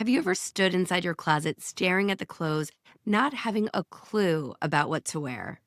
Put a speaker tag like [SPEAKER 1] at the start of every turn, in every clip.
[SPEAKER 1] Have you ever stood inside your closet staring at the clothes, not having a clue about what to wear?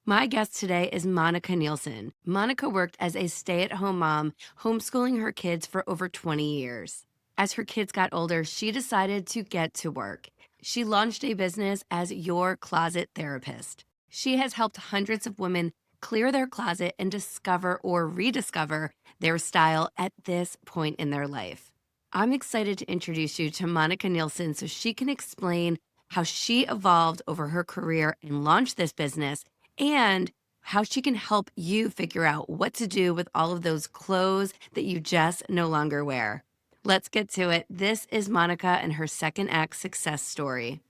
[SPEAKER 1] My guest today is Monika Nielsen. Monika worked as a stay at home mom, homeschooling her kids for over 20 years. As her kids got older, she decided to get to work. She launched a business as Your Closet Therapist. She has helped hundreds of women clear their closet and discover or rediscover their style at this point in their life. I'm excited to introduce you to Monika Nielsen so she can explain how she evolved over her career and launched this business and how she can help you figure out what to do with all of those clothes that you just no longer wear. Let's get to it. This is Monika and her second act success story.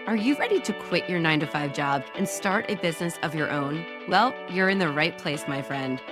[SPEAKER 1] Are you ready to quit your 9 to 5 job and start a business of your own? Well, you're in the right place, my friend.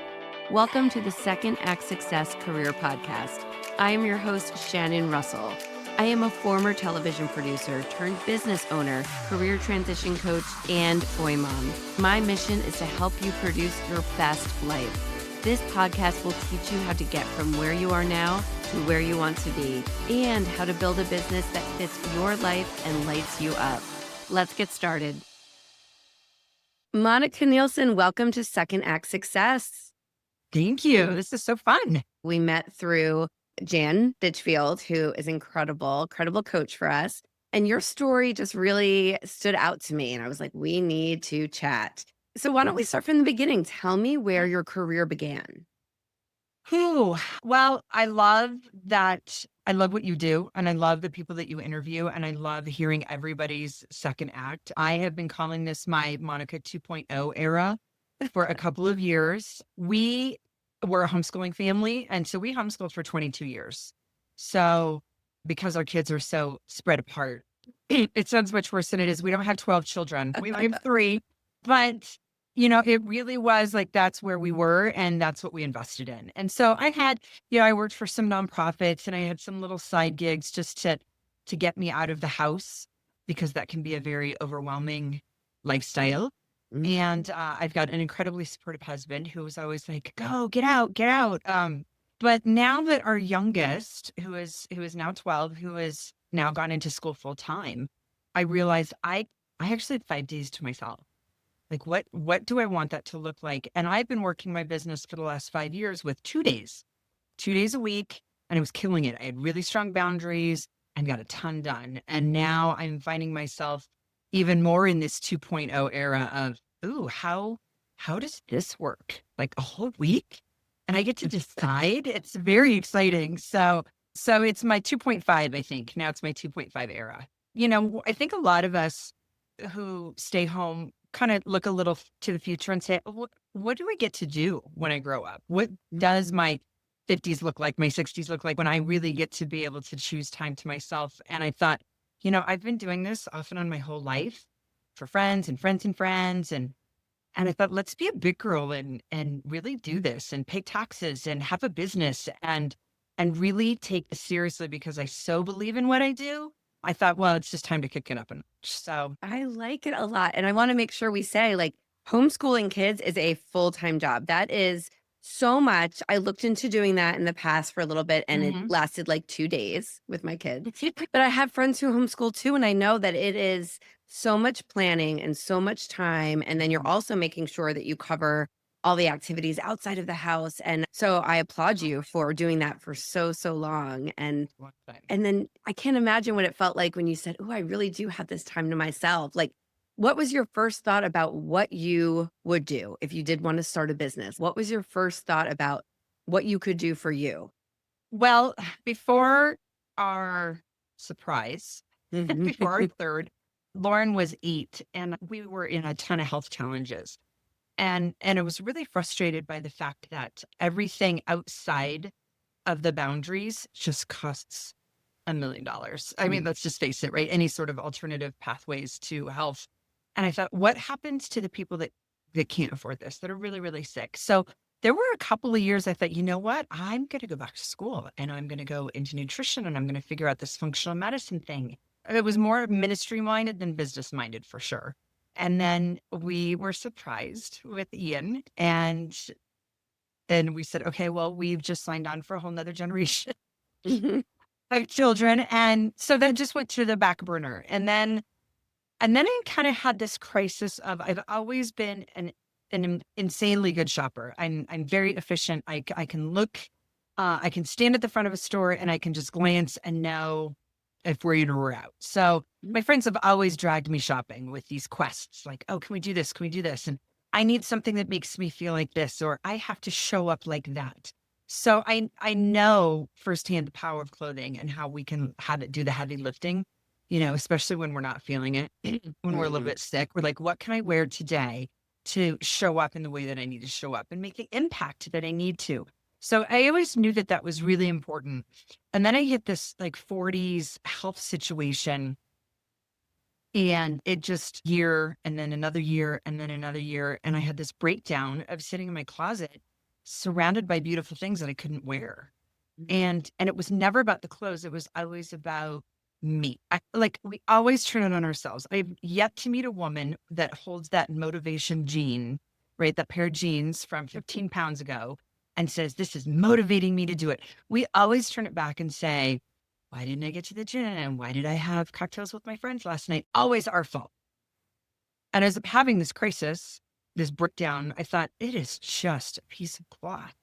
[SPEAKER 1] Welcome to the Second Act Success Career Podcast. I am your host, Shannon Russell. I am a former television producer turned business owner, career transition coach, and boy mom. My mission is to help you produce your best life. This podcast will teach you how to get from where you are now to where you want to be, and how to build a business that fits your life and lights you up. Let's get started. Monika Nielsen, welcome to Second Act Success.
[SPEAKER 2] Thank you. This is so fun.
[SPEAKER 1] We met through Jan Ditchfield, who is incredible coach for us. And your story just really stood out to me. And I was like, we need to chat. So why don't we start from the beginning? Tell me where your career began.
[SPEAKER 2] Well, I love that. I love what you do, and I love the people that you interview, and I love hearing everybody's second act. I have been calling this my Monika 2.0 era for a couple of years. We were a homeschooling family, and so we homeschooled for 22 years. So because our kids are so spread apart, it sounds much worse than it is. We don't have 12 children. We only have three, but it really was like, that's where we were and that's what we invested in. And so I had, I worked for some nonprofits and I had some little side gigs just to get me out of the house, because that can be a very overwhelming lifestyle. And I've got an incredibly supportive husband who was always like, go, get out, get out. But now that our youngest, who is now 12, who has now gone into school full time, I realized I actually had 5 days to myself. Like, what do I want that to look like? And I've been working my business for the last 5 years with 2 days a week, and I was killing it. I had really strong boundaries and got a ton done. And now I'm finding myself even more in this 2.0 era of, ooh, how does this work? Like a whole week? And I get to decide. It's very exciting. So it's my 2.5, I think. Now it's my 2.5 era. I think a lot of us who stay home kind of look a little to the future and say, what do I get to do when I grow up? What does my 50s look like, my 60s look like, when I really get to be able to choose time to myself? And I thought, I've been doing this off and on my whole life for friends and friends and friends. And I thought, let's be a big girl and really do this and pay taxes and have a business and really take this seriously, because I so believe in what I do. I thought, well, it's just time to kick it up a notch. So
[SPEAKER 1] I like it a lot. And I want to make sure we say, like, homeschooling kids is a full-time job. That is so much. I looked into doing that in the past for a little bit, and it lasted like 2 days with my kids. But I have friends who homeschool too, and I know that it is so much planning and so much time. And then you're also making sure that you cover all the activities outside of the house. And so I applaud you for doing that for so, so long. And then I can't imagine what it felt like when you said, oh, I really do have this time to myself. Like, what was your first thought about what you would do if you did want to start a business? What was your first thought about what you could do for you?
[SPEAKER 2] Well, before our surprise, before our third, Lauren was 8, and we were in a ton of health challenges. And it was really frustrated by the fact that everything outside of the boundaries just costs $1 million. I mean, let's just face it, right? Any sort of alternative pathways to health. And I thought, what happens to the people that can't afford this, that are really, really sick? So there were a couple of years I thought, you know what? I'm going to go back to school and I'm going to go into nutrition and I'm going to figure out this functional medicine thing. It was more ministry minded than business minded, for sure. And then we were surprised with Ian, and then we said, okay, well, we've just signed on for a whole nother generation. I have children. And so that just went to the back burner. And then I kind of had this crisis of I've always been an insanely good shopper. I'm very efficient. I can look, I can stand at the front of a store and I can just glance and know if we're in or we're out. So my friends have always dragged me shopping with these quests, like, oh, can we do this? Can we do this? And I need something that makes me feel like this, or I have to show up like that. So I know firsthand the power of clothing and how we can have it do the heavy lifting, especially when we're not feeling it, when we're a little
[SPEAKER 1] Mhm.
[SPEAKER 2] bit sick. We're like, what can I wear today to show up in the way that I need to show up and make the impact that I need to? So I always knew that that was really important. And then I hit this like 40s health situation, and it just year and then another year and then another year. And I had this breakdown of sitting in my closet surrounded by beautiful things that I couldn't wear. And it was never about the clothes, it was always about me. We always turn it on ourselves. I've yet to meet a woman that holds that motivation gene, right? That pair of jeans from 15 pounds ago and says, "This is motivating me to do it." We always turn it back and say, "Why didn't I get to the gym? Why did I have cocktails with my friends last night?" Always our fault. And as I'm having this crisis, this breakdown, I thought, it is just a piece of cloth.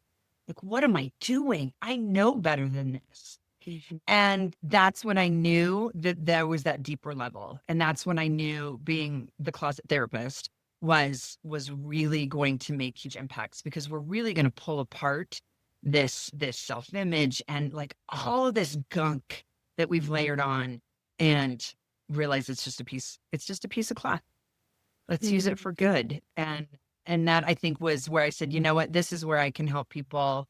[SPEAKER 2] Like, what am I doing? I know better than this.
[SPEAKER 1] Mhm.
[SPEAKER 2] And that's when I knew that there was that deeper level. And that's when I knew being the closet therapist was really going to make huge impacts, because we're really going to pull apart this self-image and like all of this gunk that we've layered on, and realize it's just a piece of cloth. Let's use it
[SPEAKER 1] Mhm.
[SPEAKER 2] for good. And that, I think, was where I said, you know what, this is where I can help people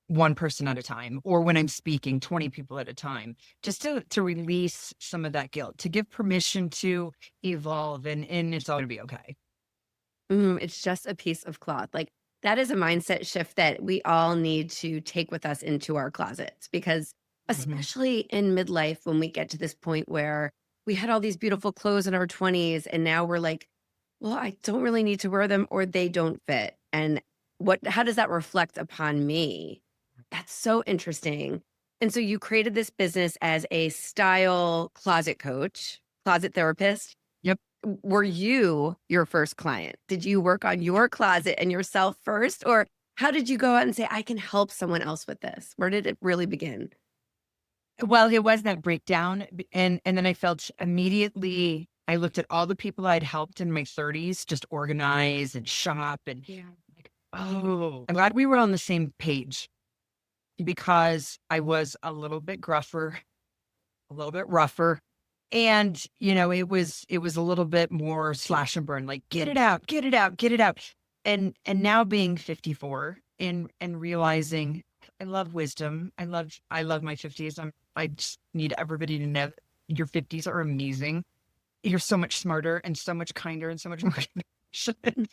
[SPEAKER 2] one person at a time, or when I'm speaking 20 people at a time, just to release some of that guilt, to give permission to evolve, and it's all gonna be okay.
[SPEAKER 1] It's just a piece of cloth. Like, that is a mindset shift that we all need to take with us into our closets because,
[SPEAKER 2] Mhm.
[SPEAKER 1] especially in midlife, when we get to this point where we had all these beautiful clothes in our 20s and now we're like, well, I don't really need to wear them or they don't fit. And how does that reflect upon me? That's so interesting. And so you created this business as a style closet coach, closet therapist.
[SPEAKER 2] Yep.
[SPEAKER 1] Were you your first client? Did you work on your closet and yourself first? Or how did you go out and say, I can help someone else with this? Where did it really begin?
[SPEAKER 2] Well, it was that breakdown, and then I felt immediately. I looked at all the people I'd helped in my 30s just organize and shop, and
[SPEAKER 1] Yeah.
[SPEAKER 2] like, oh, I'm glad we were on the same page, because I was a little bit gruffer, a little bit rougher. And, it was a little bit more slash and burn, like, get it out, get it out, get it out. And now being 54, and realizing I love wisdom. I love my 50s. I just need everybody to know that your 50s are amazing. You're so much smarter and so much kinder and so much more compassionate.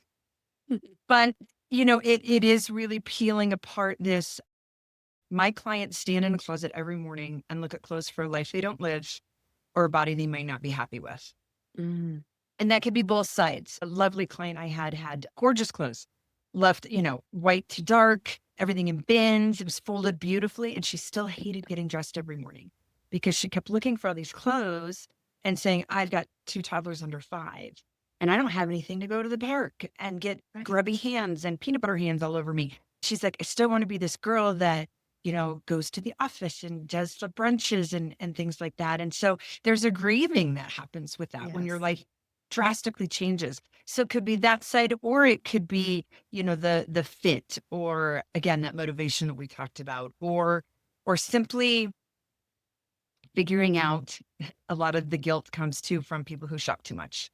[SPEAKER 2] But, it is really peeling apart this. My clients stand in a closet every morning and look at clothes for a life they don't live, or a body they might not be happy with.
[SPEAKER 1] Mm,
[SPEAKER 2] And that could be both sides. A lovely client I had gorgeous clothes, left, white to dark, everything in bins. It was folded beautifully. And she still hated getting dressed every morning because she kept looking for all these clothes and saying, I've got two toddlers under 5 and I don't have anything to go to the park and get
[SPEAKER 1] right.
[SPEAKER 2] grubby hands and peanut butter hands all over me. She's like, I still want to be this girl that, goes to the office and does the brunches and things like that. And so there's a grieving that happens with that when your
[SPEAKER 1] Yes.
[SPEAKER 2] life drastically changes. So it could be that side, or it could be, the fit, or again, that motivation that we talked about, or simply figuring out. A lot of the guilt comes too from people who shop too much,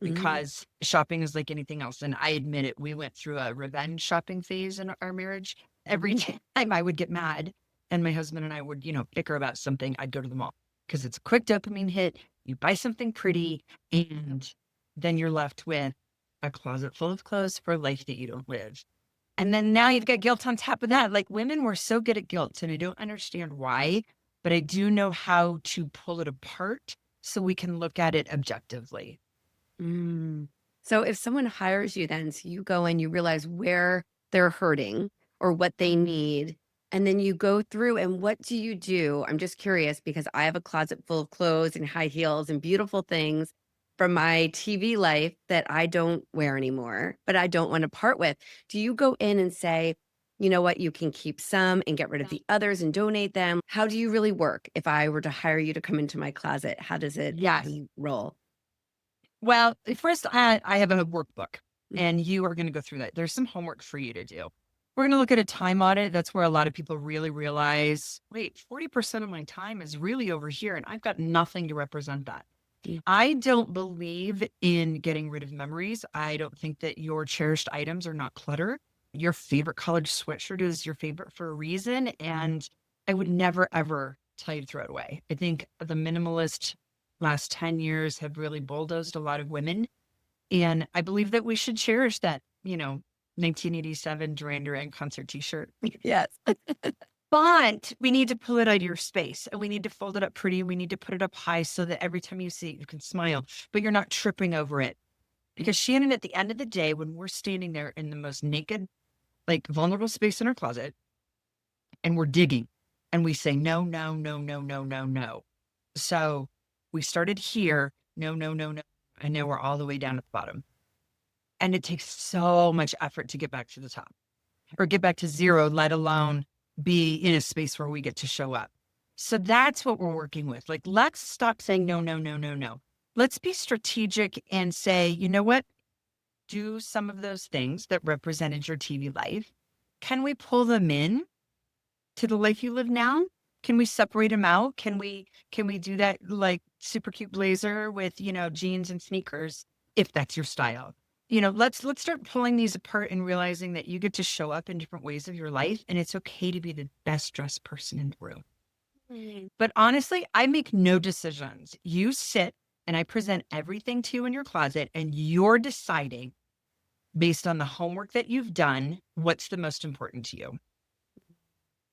[SPEAKER 1] Mm,
[SPEAKER 2] because shopping is like anything else. And I admit it, we went through a revenge shopping phase in our marriage. Every time I would get mad and my husband and I would, bicker about something, I'd go to the mall, because it's a quick dopamine hit. You buy something pretty, and then you're left with a closet full of clothes for a life that you don't live. And then now you've got guilt on top of that. Like, women were so good at guilt, and I don't understand why, but I do know how to pull it apart so we can look at it objectively.
[SPEAKER 1] mm. So if someone hires you then, so you go and you realize where they're hurting or what they need, And then you go through and what do you do? I'm just curious because I have a closet full of clothes and high heels and beautiful things from my TV life that I don't wear anymore, but I don't want to part with. Do you go in and say, you know what, you can keep some and get rid of the others and donate them? How do you really work? If I were to hire you to come into my closet, how do
[SPEAKER 2] Yes.
[SPEAKER 1] you roll?
[SPEAKER 2] Well, first, I have a workbook,
[SPEAKER 1] Mm.
[SPEAKER 2] and you are going to go through that. There's some homework for you to do. We're going to look at a time audit. That's where a lot of people really realize, wait, 40% of my time is really over here, and I've got nothing to represent that.
[SPEAKER 1] Mm.
[SPEAKER 2] I don't believe in getting rid of memories. I don't think that your cherished items are not clutter. Your favorite college sweatshirt is your favorite for a reason. And I would never, ever tell you to throw it away. I think the minimalist last 10 years have really bulldozed a lot of women. And I believe that we should cherish that, 1987 Duran Duran concert t-shirt.
[SPEAKER 1] Yes.
[SPEAKER 2] But we need to pull it out of your space and we need to fold it up pretty. We need to put it up high so that every time you see it, you can smile, but you're not tripping over it. Because Shannon, at the end of the day, when we're standing there in the most naked, like vulnerable space in our closet and we're digging and we say, no, no, no, no, no, no, no. So we started here, no, no, no, no. And now we're all the way down at the bottom. And it takes so much effort to get back to the top or get back to zero, let alone be in a space where we get to show up. So that's what we're working with. Like, let's stop saying no, no, no, no, no. Let's be strategic and say, you know what? Do some of those things that represented your TV life. Can we pull them in to the life you live now? Can we separate them out? Can we do that like super cute blazer with, jeans and sneakers if that's your style? Let's start pulling these apart and realizing that you get to show up in different ways of your life and it's okay to be the best dressed person in the room.
[SPEAKER 1] Mm.
[SPEAKER 2] But honestly, I make no decisions. You sit and I present everything to you in your closet and you're deciding based on the homework that you've done, what's the most important to you.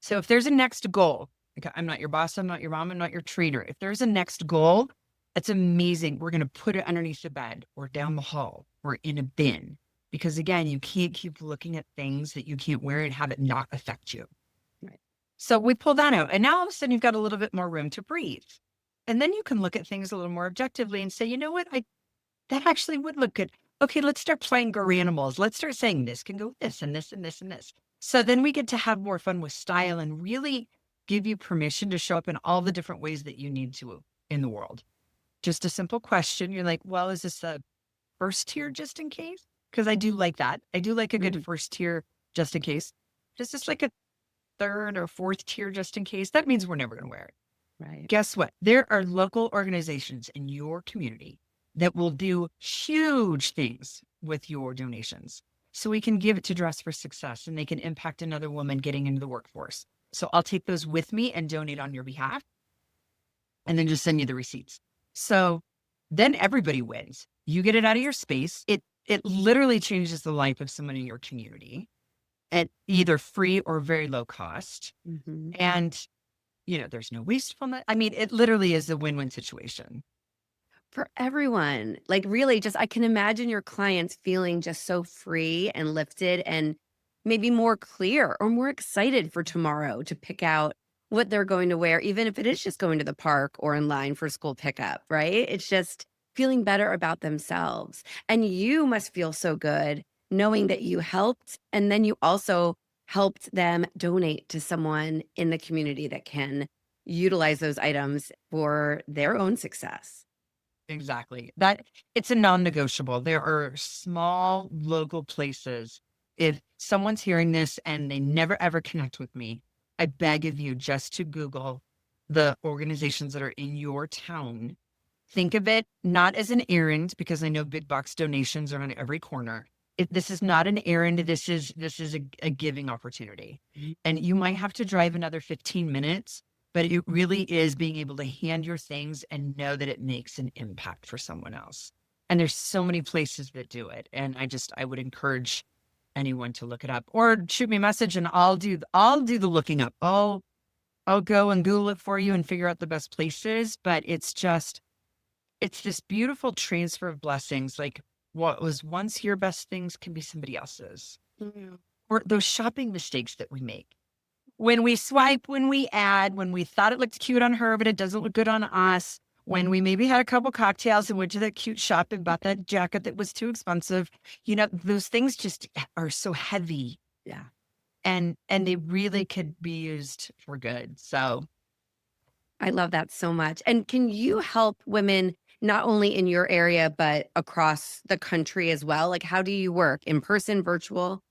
[SPEAKER 2] So if there's a next goal, okay, I'm not your boss, I'm not your mom, I'm not your trainer. If there's a next goal, that's amazing. We're going to put it underneath the bed or down the hall or in a bin. Because again, you can't keep looking at things that you can't wear and have it not affect you.
[SPEAKER 1] Right.
[SPEAKER 2] So we pull that out. And now all of a sudden you've got a little bit more room to breathe. And then you can look at things a little more objectively and say, you know what? That actually would look good. Okay, let's start playing Go Animals. Let's start saying this can go with this and this and this and this. So then we get to have more fun with style and really give you permission to show up in all the different ways that you need to in the world. Just a simple question. You're like, well, is this a first tier just in case? Because I do like that. I do like a good first tier just in case. Just like a third or fourth tier just in case. That means we're never going to wear it.
[SPEAKER 1] Right.
[SPEAKER 2] Guess what? There are local organizations in your community that will do huge things with your donations. So we can give it to Dress for Success and they can impact another woman getting into the workforce. So I'll take those with me and donate on your behalf and then just send you the receipts. So then everybody wins. You get it out of your space. It literally changes the life of someone in your community at either free or very low cost.
[SPEAKER 1] Mm-hmm.
[SPEAKER 2] And, there's no wastefulness. I mean, it literally is a win-win situation.
[SPEAKER 1] For everyone. Like, really, just I can imagine your clients feeling just so free and lifted and maybe more clear or more excited for tomorrow to pick out what they're going to wear, even if it is just going to the park or in line for school pickup, right? It's just feeling better about themselves. And you must feel so good knowing that you helped. And then you also helped them donate to someone in the community that can utilize those items for their own success.
[SPEAKER 2] Exactly. That it's a non-negotiable. There are small local places. If someone's hearing this and they never ever connect with me, I beg of you just to Google the organizations that are in your town. Think of it not as an errand because I know big box donations are on every corner. This is not an errand. This is a giving opportunity. And you might have to drive another 15 minutes, but it really is being able to hand your things and know that it makes an impact for someone else. And there's so many places that do it. And I would encourage anyone to look it up or shoot me a message and I'll do the looking up. I'll go and Google it for you and figure out the best places. But it's this beautiful transfer of blessings. Like what was once your best things can be somebody else's.
[SPEAKER 1] Mhm.
[SPEAKER 2] Or those shopping mistakes that we make. when we swipe, when we add, when we thought it looked cute on her, but it doesn't look good on us, when we maybe had a couple cocktails and went to that cute shop and bought that jacket that was too expensive, those things just are so heavy
[SPEAKER 1] Yeah.
[SPEAKER 2] and they really could be used for good. So
[SPEAKER 1] I love that so much. And can you help women not only in your area, but across the country as well? Like, how do you work? In person, virtual?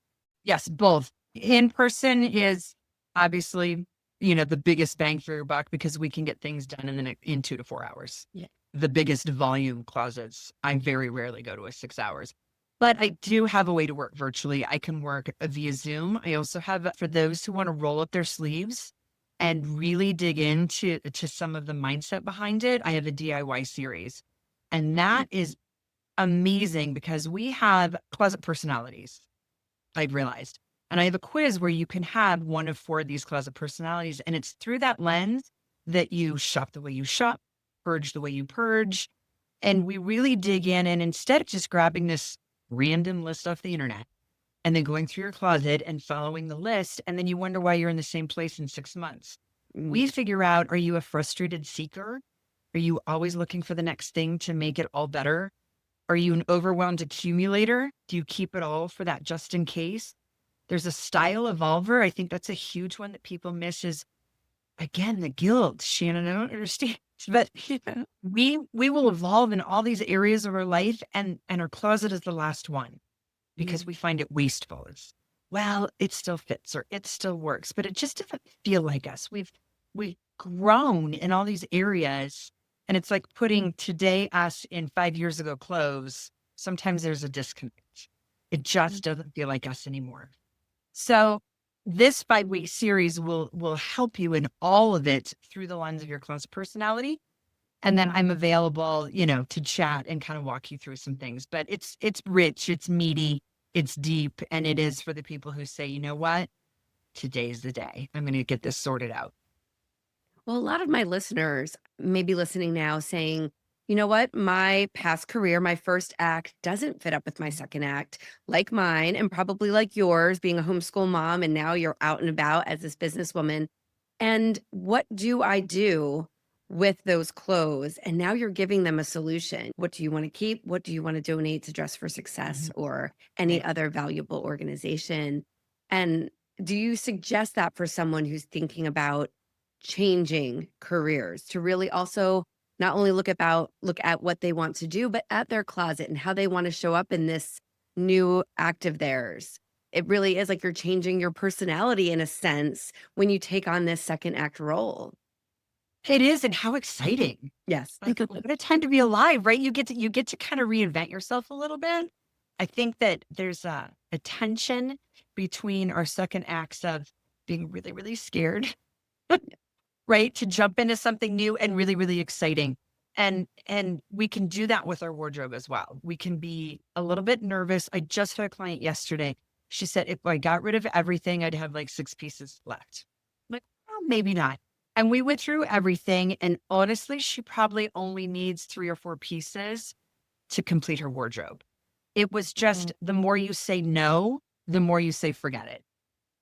[SPEAKER 2] yes, both. In person is obviously, the biggest bang for your buck because we can get things done in 2 to 4 hours.
[SPEAKER 1] Yeah.
[SPEAKER 2] The biggest volume closets, I very rarely go to a 6 hours. But I do have a way to work virtually. I can work via Zoom. I also have, for those who want to roll up their sleeves and really dig into some of the mindset behind it, I have a DIY series. And that is amazing because we have closet personalities, I've realized. And I have a quiz where you can have one of four of these closet personalities. And it's through that lens that you shop the way you shop, purge the way you purge. And we really dig in. And instead of just grabbing this random list off the internet and then going through your closet and following the list, and then you wonder why you're in the same place in 6 months. We figure out, are you a frustrated seeker? Are you always looking for the next thing to make it all better? Are you an overwhelmed accumulator? Do you keep it all for that just in case? There's a style evolver. I think that's a huge one that people miss is, again, the guilt. Shannon, I don't understand. But we will evolve in all these areas of our life, and our closet is the last one because we find it wasteful. Well, it still fits or it still works, but it just doesn't feel like us. We've grown in all these areas, and it's like putting today us in 5 years ago clothes. Sometimes there's a disconnect. It just doesn't feel like us anymore. So this 5-week series will help you in all of it through the lens of your closet personality. And then I'm available, to chat and kind of walk you through some things. But it's rich, it's meaty, it's deep, and it is for the people who say, you know what? Today's the day. I'm going to get this sorted out.
[SPEAKER 1] Well, a lot of my listeners may be listening now saying, you know what? My past career, my first act doesn't fit up with my second act, like mine, and probably like yours, being a homeschool mom. And now you're out and about as this businesswoman. And what do I do with those clothes? And now you're giving them a solution. What do you want to keep? What do you want to donate to Dress for Success
[SPEAKER 2] Mhm.
[SPEAKER 1] or any
[SPEAKER 2] Right.
[SPEAKER 1] other valuable organization? And do you suggest that for someone who's thinking about changing careers to really also not only look at what they want to do, but at their closet and how they want to show up in this new act of theirs? It really is like you're changing your personality in a sense when you take on this second act role.
[SPEAKER 2] It is, and how exciting.
[SPEAKER 1] Yes.
[SPEAKER 2] Like, what a time to be alive, right? You get to kind of reinvent yourself a little bit. I think that there's a tension between our second acts of being really, really scared, right? To jump into something new and really, really exciting. And we can do that with our wardrobe as well. We can be a little bit nervous. I just had a client yesterday. She said, if I got rid of everything, I'd have like 6 pieces left. I'm like, well, maybe not. And we went through everything. And honestly, she probably only needs 3 or 4 pieces to complete her wardrobe. It was just the more you say no, the more you say, forget it.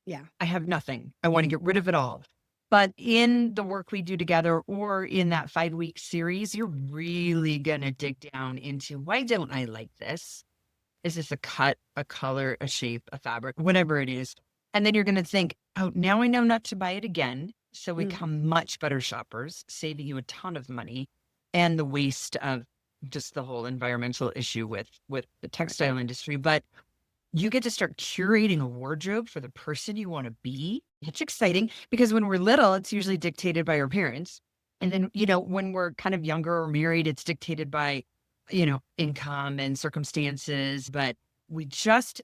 [SPEAKER 1] Yeah.
[SPEAKER 2] I have nothing. I want to get rid of it all. But in the work we do together or in that 5-week series, you're really going to dig down into, why don't I like this? Is this a cut, a color, a shape, a fabric, whatever it is? And then you're going to think, oh, now I know not to buy it again. So we become much better shoppers, saving you a ton of money and the waste of just the whole environmental issue with the textile industry. But you get to start curating a wardrobe for the person you want to be. It's exciting because when we're little, it's usually dictated by our parents. And then, when we're kind of younger or married, it's dictated by, income and circumstances. But we just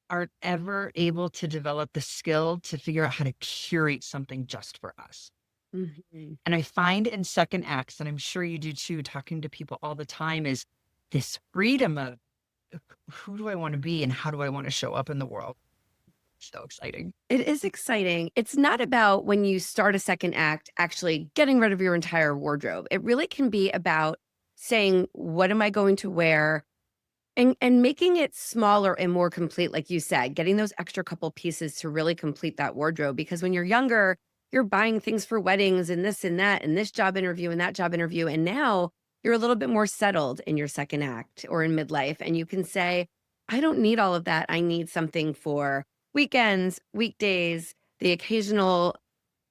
[SPEAKER 2] aren't ever able to develop the skill to figure out how to curate something just for us.
[SPEAKER 1] Mhm.
[SPEAKER 2] And I find in second acts, and I'm sure you do too, talking to people all the time, is this freedom of who do I want to be and how do I want to show up in the world? So exciting.
[SPEAKER 1] It is exciting. It's not about when you start a second act actually getting rid of your entire wardrobe. It really can be about saying, what am I going to wear? And making it smaller and more complete, like you said, getting those extra couple pieces to really complete that wardrobe, because when you're younger, you're buying things for weddings and that and this job interview and that job interview, and now you're a little bit more settled in your second act or in midlife, and you can say, "I don't need all of that. I need something for weekends, weekdays, the occasional,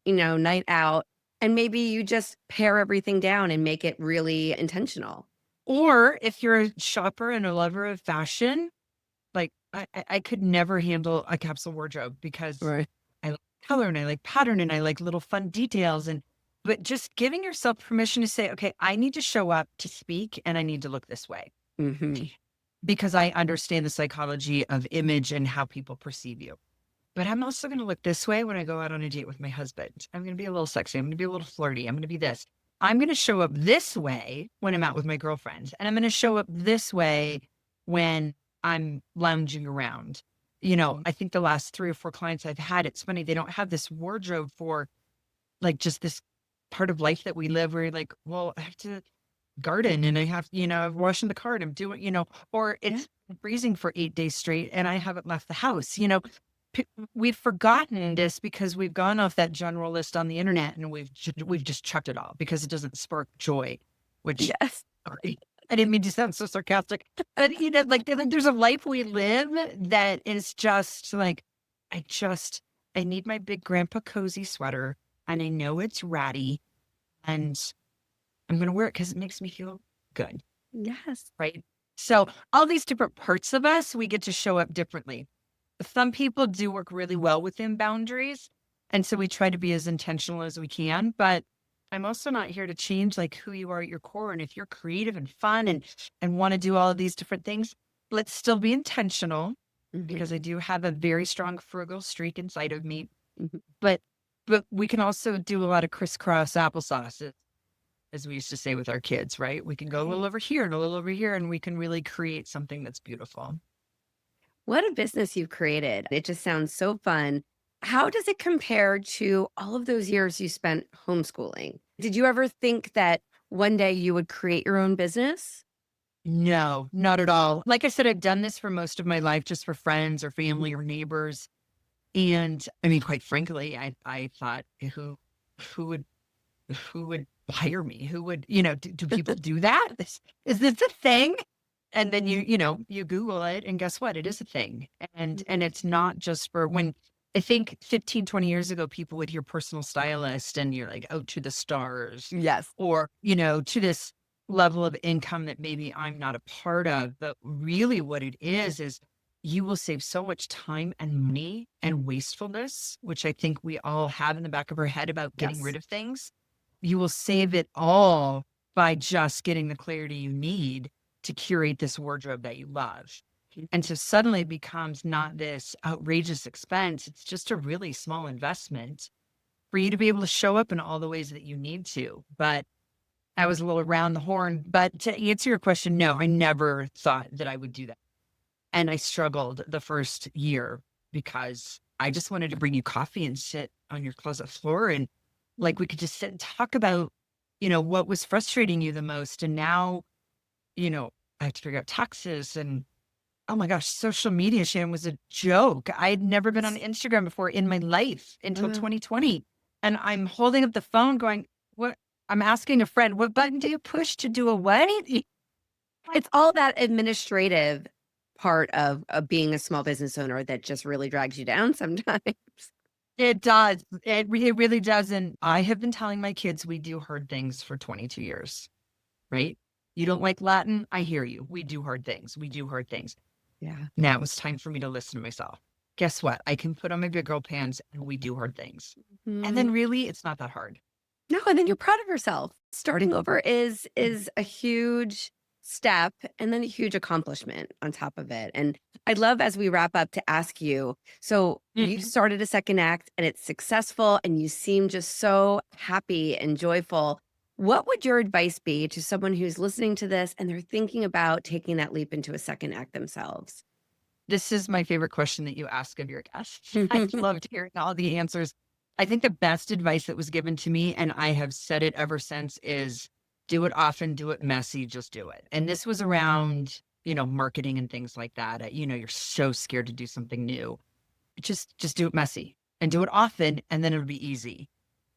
[SPEAKER 1] night out," and maybe you just pare everything down and make it really intentional.
[SPEAKER 2] Or if you're a shopper and a lover of fashion, like, I could never handle a capsule wardrobe because
[SPEAKER 1] Right.
[SPEAKER 2] I like color and I like pattern and I like little fun details but just giving yourself permission to say, "Okay, I need to show up to speak and I need to look this way
[SPEAKER 1] Mhm.
[SPEAKER 2] because I understand the psychology of image and how people perceive you. But I'm also gonna look this way when I go out on a date with my husband. I'm gonna be a little sexy. I'm gonna be a little flirty. I'm gonna be this. I'm gonna show up this way when I'm out with my girlfriends, and I'm gonna show up this way when I'm lounging around." I think the last 3 or 4 clients I've had, it's funny, they don't have this wardrobe for, like, just this part of life that we live where you're like, "Well, I have to garden and I have, I'm washing the car and I'm doing, or
[SPEAKER 1] Yeah.
[SPEAKER 2] it's freezing for 8 days straight and I haven't left the house." We've forgotten this because we've gone off that general list on the internet and we've just chucked it all because it doesn't spark joy, which,
[SPEAKER 1] Yes.
[SPEAKER 2] sorry, I didn't mean to sound so sarcastic. But like there's a life we live that is just like, I just I need my big grandpa cozy sweater and I know it's ratty and I'm gonna wear it because it makes me feel good,
[SPEAKER 1] Yes.
[SPEAKER 2] right? So all these different parts of us, we get to show up differently. Some people do work really well within boundaries, and so we try to be as intentional as we can, but I'm also not here to change, like, who you are at your core, and if you're creative and fun and wanna do all of these different things, let's still be intentional
[SPEAKER 1] Mhm.
[SPEAKER 2] because I do have a very strong frugal streak inside of me,
[SPEAKER 1] Mhm.
[SPEAKER 2] but we can also do a lot of crisscross applesauce, as we used to say with our kids, right? We can go a little
[SPEAKER 1] Right.
[SPEAKER 2] over here and a little over here, and we can really create something that's beautiful.
[SPEAKER 1] What a business you've created. It just sounds so fun. How does it compare to all of those years you spent homeschooling? Did you ever think that one day you would create your own business?
[SPEAKER 2] No, not at all. Like I said, I've done this for most of my life, just for friends or family or neighbors. And I mean, quite frankly, I thought who who would hire me? Who would, do people do that? Is this a thing? And then you Google it and guess what? It is a thing. And it's not just for when I think 15, 20 years ago, people would hear personal stylist and you're like, oh, to the stars,
[SPEAKER 1] Yes.
[SPEAKER 2] or, to this level of income that maybe I'm not a part of. But really what it is you will save so much time and money and wastefulness, which I think we all have in the back of our head about getting
[SPEAKER 1] Yes.
[SPEAKER 2] rid of things. You will save it all by just getting the clarity you need to curate this wardrobe that you love. And so suddenly it becomes not this outrageous expense. It's just a really small investment for you to be able to show up in all the ways that you need to. But I was a little around the horn. But to answer your question, no, I never thought that I would do that. And I struggled the first year because I just wanted to bring you coffee and sit on your closet floor and like we could just sit and talk about, what was frustrating you the most. And now, you know, I have to figure out taxes and oh my gosh, social media, Shannon, was a joke. I had never been on
[SPEAKER 1] Yes.
[SPEAKER 2] Instagram before in my life until
[SPEAKER 1] Uh,
[SPEAKER 2] 2020. And I'm holding up the phone going, what? I'm asking a friend, what button do you push to do a what?
[SPEAKER 1] it's all that administrative part of being a small business owner that just really drags you down sometimes.
[SPEAKER 2] It does. It really does. And I have been telling my kids we do hard things for 22 years, right? You don't like Latin? I hear you. We do hard things. We do hard things.
[SPEAKER 1] Yeah.
[SPEAKER 2] Now it's time for me to listen to myself. Guess what? I can put on my big girl pants and we do hard things. And
[SPEAKER 1] Mhm.
[SPEAKER 2] then really, it's not that hard.
[SPEAKER 1] No, and then you're proud of yourself. Starting over is a huge step and then a huge accomplishment on top of it. And I'd love as we wrap up to ask you, so you
[SPEAKER 2] Mhm.
[SPEAKER 1] started a second act and it's successful and you seem just so happy and joyful. What would your advice be to someone who's listening to this and they're thinking about taking that leap into a second act themselves?
[SPEAKER 2] This is my favorite question that you ask of your guests. I loved hearing all the answers. I think the best advice that was given to me, and I have said it ever since, is do it often, do it messy, just do it. And this was around marketing and things like that. You're so scared to do something new. Just do it messy and do it often, and then it'll be easy.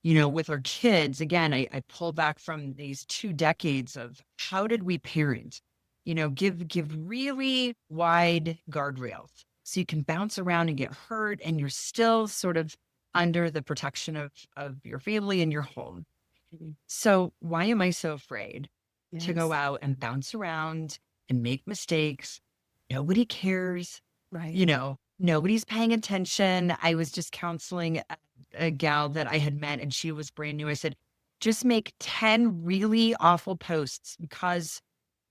[SPEAKER 2] With our kids, again, I pull back from these 2 decades of how did we parent? Give really wide guardrails so you can bounce around and get hurt, and you're still sort of under the protection of your family and your home.
[SPEAKER 1] Mhm.
[SPEAKER 2] So why am I so afraid to go
[SPEAKER 1] Yes.
[SPEAKER 2] out and bounce around and make mistakes? Nobody cares.
[SPEAKER 1] Right.
[SPEAKER 2] Nobody's paying attention. I was just counseling a gal that I had met, and she was brand new. I said, just make 10 really awful posts, because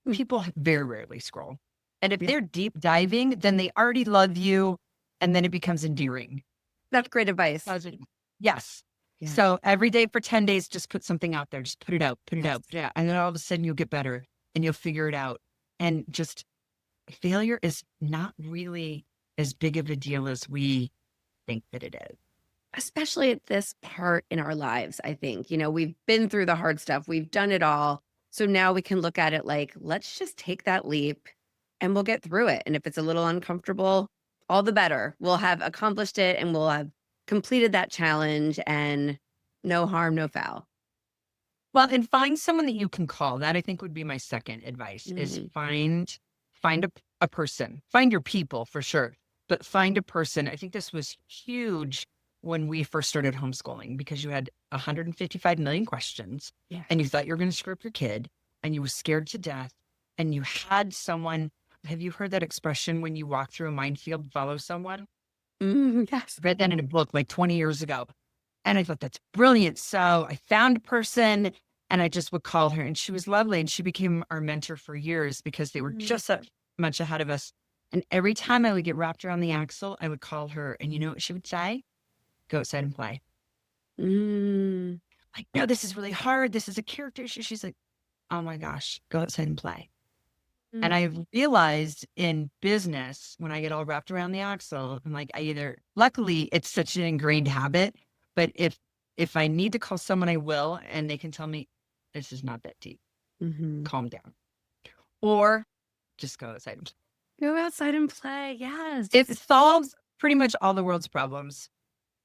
[SPEAKER 1] Mm.
[SPEAKER 2] people very rarely scroll. And if
[SPEAKER 1] Yeah.
[SPEAKER 2] they're deep diving, then they already love you, and then it becomes endearing.
[SPEAKER 1] That's great advice.
[SPEAKER 2] Does it? Yes.
[SPEAKER 1] Yeah.
[SPEAKER 2] So every day for 10 days, just put something out there. Just put it out, put it
[SPEAKER 1] Yes.
[SPEAKER 2] out, put it out. And then all of a sudden you'll get better and you'll figure it out. And just failure is not really as big of a deal as we think that it is.
[SPEAKER 1] Especially at this part in our lives, I think. We've been through the hard stuff, we've done it all. So now we can look at it like, let's just take that leap and we'll get through it. And if it's a little uncomfortable, all the better. We'll have accomplished it and we'll have completed that challenge, and no harm, no foul.
[SPEAKER 2] Well, and find someone that you can call. That I think would be my second advice is
[SPEAKER 1] Mhm.
[SPEAKER 2] find a person. Find your people for sure, but find a person. I think this was huge when we first started homeschooling, because you had 155 million questions
[SPEAKER 1] Yeah.
[SPEAKER 2] and you thought you were going to screw up your kid, and you were scared to death, and you had someone. Have you heard that expression, when you walk through a minefield, follow someone?
[SPEAKER 1] Yes.
[SPEAKER 2] Read that in a book like 20 years ago. And I thought, that's brilliant. So I found a person, and I just would call her, and she was lovely. And she became our mentor for years, because they were just so much ahead of us. And every time I would get wrapped around the axle, I would call her. And you know what she would say? Go outside and play.
[SPEAKER 1] Mm.
[SPEAKER 2] Like, no, this is really hard. This is a character issue. She's like, oh my gosh, go outside and play. And
[SPEAKER 1] Mm.
[SPEAKER 2] I realized in business, when I get all wrapped around the axle, I'm like, luckily it's such an ingrained habit, but if I need to call someone, I will, and they can tell me, this is not that deep,
[SPEAKER 1] Mhm.
[SPEAKER 2] calm down. Or just go outside and play.
[SPEAKER 1] Go outside and play. Yes.
[SPEAKER 2] It solves pretty much all the world's problems.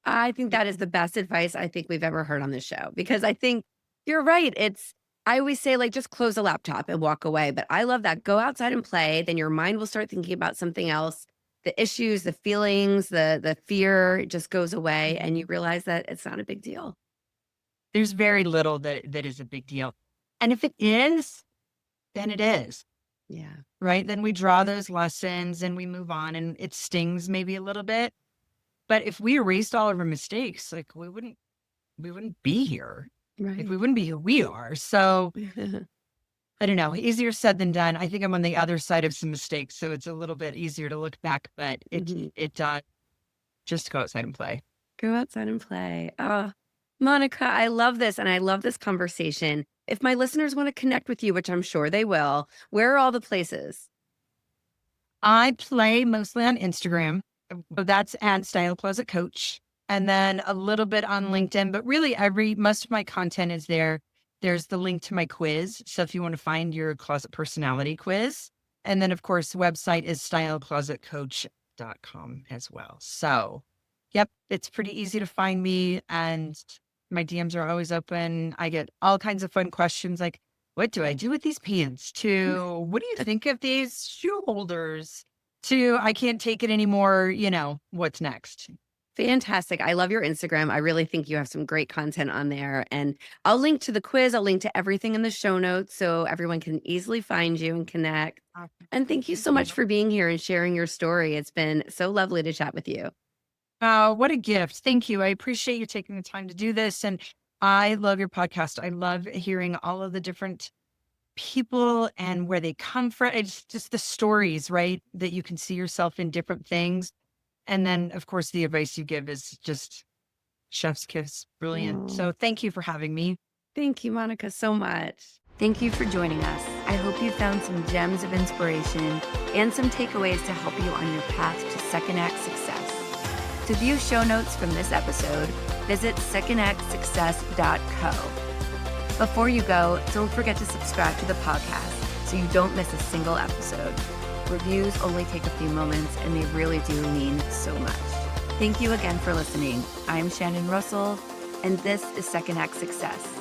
[SPEAKER 1] I think that is the best advice I think we've ever heard on this show, because I think you're right. I always say, like, just close a laptop and walk away. But I love that. Go outside and play. Then your mind will start thinking about something else. The issues, the feelings, the fear, it just goes away. And you realize that it's not a big deal.
[SPEAKER 2] There's very little that is a big deal. And if it is, then it is.
[SPEAKER 1] Yeah.
[SPEAKER 2] Right? Then we draw those lessons and we move on, and it stings maybe a little bit. But if we erased all of our mistakes, like, we wouldn't be here. Like,
[SPEAKER 1] Right.
[SPEAKER 2] we wouldn't be who we are. So I don't know, easier said than done. I think I'm on the other side of some mistakes, so it's a little bit easier to look back, but
[SPEAKER 1] Mhm.
[SPEAKER 2] just go outside and play.
[SPEAKER 1] Go outside and play. Oh, Monica, I love this. And I love this conversation. If my listeners want to connect with you, which I'm sure they will, where are all the places?
[SPEAKER 2] I play mostly on Instagram. So that's at Style Closet Coach. And then a little bit on LinkedIn, but really most of my content is there. There's the link to my quiz. So if you want to find your closet personality quiz. And then, of course, the website is styleclosetcoach.com as well. So, yep, it's pretty easy to find me, and my DMs are always open. I get all kinds of fun questions like, what do I do with these pants? To, what do you think of these shoe holders? To, I can't take it anymore. What's next?
[SPEAKER 1] Fantastic. I love your Instagram. I really think you have some great content on there. And I'll link to the quiz. I'll link to everything in the show notes so everyone can easily find you and connect. And thank you so much for being here and sharing your story. It's been so lovely to chat with you.
[SPEAKER 2] Oh, what a gift. Thank you. I appreciate you taking the time to do this. And I love your podcast. I love hearing all of the different people and where they come from. It's just the stories, right? That you can see yourself in different things. And then, of course, the advice you give is just chef's kiss. Brilliant.
[SPEAKER 1] Oh.
[SPEAKER 2] So thank you for having me.
[SPEAKER 1] Thank you, Monica, so much. Thank you for joining us. I hope you found some gems of inspiration and some takeaways to help you on your path to second act success. To view show notes from this episode, visit secondactsuccess.co. Before you go, don't forget to subscribe to the podcast so you don't miss a single episode. Reviews only take a few moments, and they really do mean so much. Thank you again for listening. I'm Shannon Russell, and this is Second Act Success.